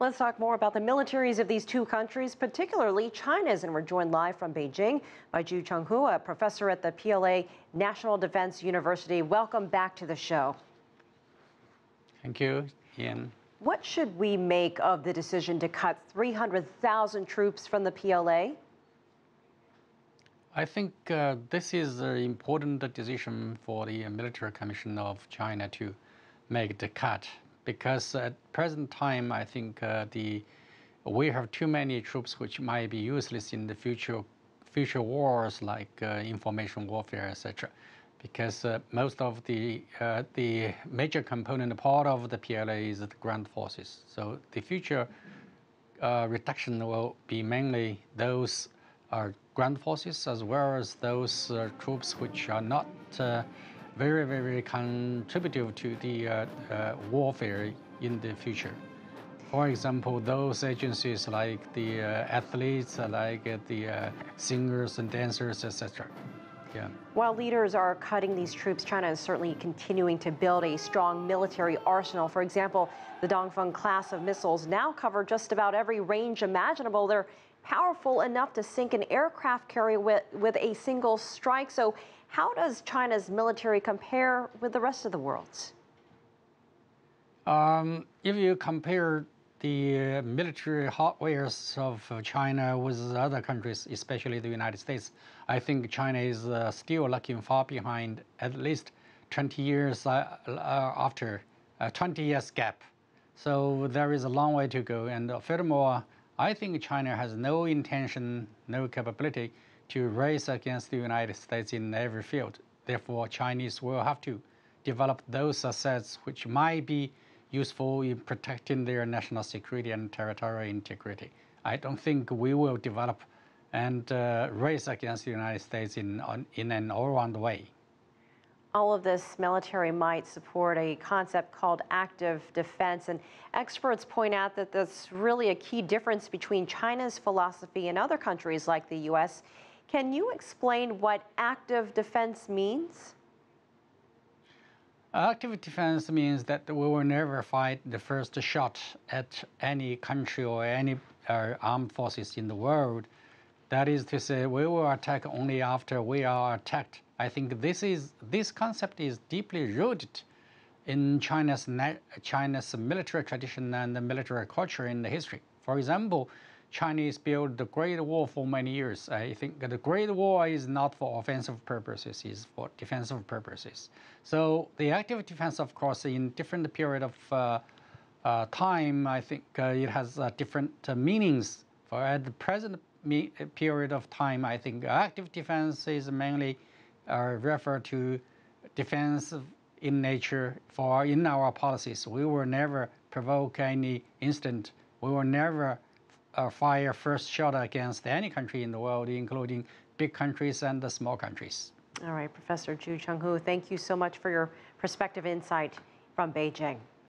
Let's talk more about the militaries of these two countries, particularly China's. And we're joined live from Beijing by Zhu Chenghu, a professor at the PLA National Defense University. Welcome back to the show. Thank you, Ian. What should we make of the decision to cut 300,000 troops from the PLA? I think this is an important decision for the Military Commission of China to make the cut, because at present time, I think we have too many troops which might be useless in the future wars like information warfare, etc. Because most of the major component part of the PLA is the ground forces. So the future reduction will be mainly those ground forces, as well as those troops which are not very contributive to the warfare in the future. For example, those agencies like the athletes, like the singers and dancers, etc. Yeah. While leaders are cutting these troops, China is certainly continuing to build a strong military arsenal. For example, the Dongfeng class of missiles now cover just about every range imaginable. They're powerful enough to sink an aircraft carrier with a single strike. So how does China's military compare with the rest of the world's? If you compare the military hardware of China with other countries, especially the United States, I think China is still lagging far behind, at least 20 years after 20 years gap. So there is a long way to go. And furthermore, I think China has no intention, no capability to race against the United States in every field. Therefore, Chinese will have to develop those assets which might be useful in protecting their national security and territorial integrity. I don't think we will develop and race against the United States in an all-round way. All of this military might support a concept called active defense, and experts point out that that's really a key difference between China's philosophy and other countries like the U.S. Can you explain what active defense means? Active defense means that we will never fight the first shot at any country or any armed forces in the world. That is to say, we will attack only after we are attacked. I think this concept is deeply rooted in China's military tradition and the military culture in the history. For example, Chinese built the Great Wall for many years. I think the Great Wall is not for offensive purposes, it's for defensive purposes. So the active defense, of course, in different period of time, I think it has different meanings. For at the present period of time, I think active defense is mainly referred to defense in nature. For in our policies, we will never provoke any incident. We will never fire first shot against any country in the world, including big countries and the small countries. All right, Professor Zhu Chenghu, thank you so much for your perspective insight from Beijing.